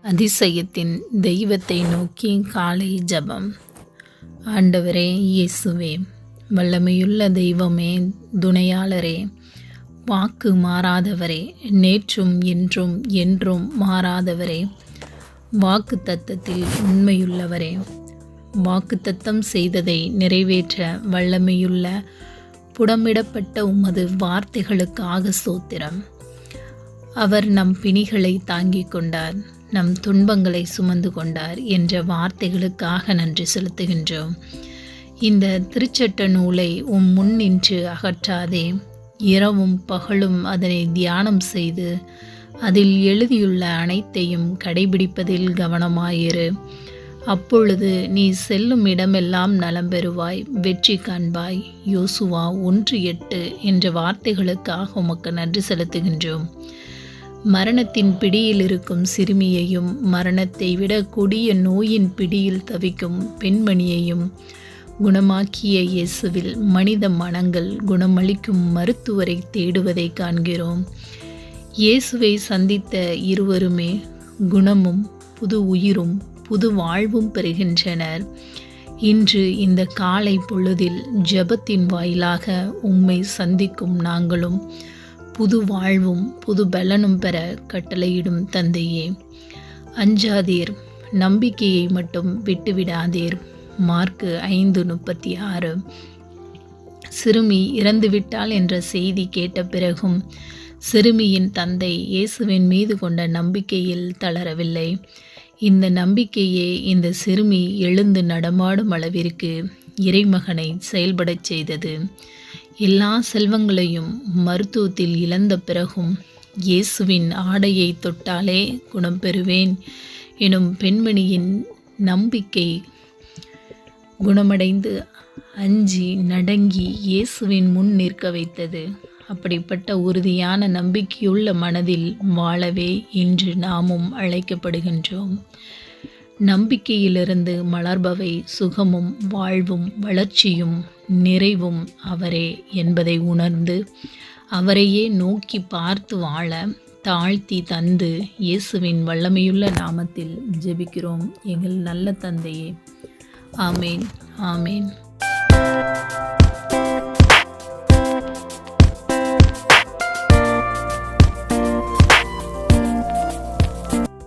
அதிசயத்தின் தெய்வத்தை நோக்கி காலை ஜெபம். ஆண்டவரே இயேசுவே, வல்லமையுள்ள தெய்வமே, துணையாளரே, வாக்கு மாறாதவரே, நேற்றும் இன்றும் என்றும் மாறாதவரே, வாக்கு தத்தத்தில் உண்மையுள்ளவரே, வாக்கு தத்தம் செய்ததை நிறைவேற்ற வல்லமையுள்ள புடமிடப்பட்ட உமது வார்த்தைகளுக்காக ஸ்தோத்திரம். அவர் நம் பிணிகளை தாங்கிக் கொண்டார், நம் துன்பங்களை சுமந்து கொண்டார் என்ற வார்த்தைகளுக்காக நன்றி செலுத்துகின்றோம். இந்த திருச்சட்ட நூலை முன் நின்று அகற்றாதே. இரவும் பகலும் அதனை தியானம் செய்து அதில் எழுதியுள்ள அனைத்தையும் கடைபிடிப்பதில் கவனமாயிரு. அப்பொழுது நீ செல்லும் இடமெல்லாம் நலம் பெறுவாய், வெற்றி காண்பாய். யோசுவா 1:8 என்ற வார்த்தைகளுக்காக உமக்கு நன்றி செலுத்துகின்றோம். மரணத்தின் பிடியில் இருக்கும் சிறுமியையும், மரணத்தை விட கொடிய நோயின் பிடியில் தவிக்கும் பெண்மணியையும் குணமாக்கிய இயேசுவில் மனித மனங்கள் குணமளிக்கும் மருத்துவரை தேடுவதை காண்கிறோம். இயேசுவை சந்தித்த இருவருமே குணமும் புது உயிரும் புது வாழ்வும் பெறுகின்றனர். இன்று இந்த காலை பொழுதில் ஜெபத்தின் வாயிலாக உம்மை சந்திக்கும் நாங்களும் புது வாழ்வும் புது பலனும் பெற கட்டளையிடும் தந்தையே, அஞ்சாதீர், நம்பிக்கையை மட்டும் விட்டுவிடாதீர். மார்க்கு 5:36. சிறுமி இறந்துவிட்டாள் என்ற செய்தி கேட்ட பிறகும் சிறுமியின் தந்தை இயேசுவின் மீது கொண்ட நம்பிக்கையில் தளரவில்லை. இந்த நம்பிக்கையே இந்த சிறுமி எழுந்து நடமாடும் அளவிற்கு இறைமகனை செயல்படச் செய்தது. எல்லா செல்வங்களையும் மருத்துவத்தில் இழந்த பிறகும் இயேசுவின் ஆடையை தொட்டாலே குணம் பெறுவேன் எனும் பெண்மணியின் நம்பிக்கை குணமடைந்து அஞ்சி நடுங்கி இயேசுவின் முன் நிற்க வைத்தது. அப்படிப்பட்ட உறுதியான நம்பிக்கையுள்ள மனதில் வாழவே இன்று நாமும் அழைக்கப்படுகின்றோம். நம்பிக்கையிலிருந்து மலர்பவை சுகமும் வாழ்வும் வளர்ச்சியும் நிறைவும் அவரே என்பதை உணர்ந்து அவரையே நோக்கி பார்த்து வாழ தாழ்த்தி தந்து இயேசுவின் வல்லமையுள்ள நாமத்தில் ஜெபிக்கிறோம் எங்கள் நல்ல தந்தையே. ஆமேன், ஆமேன்.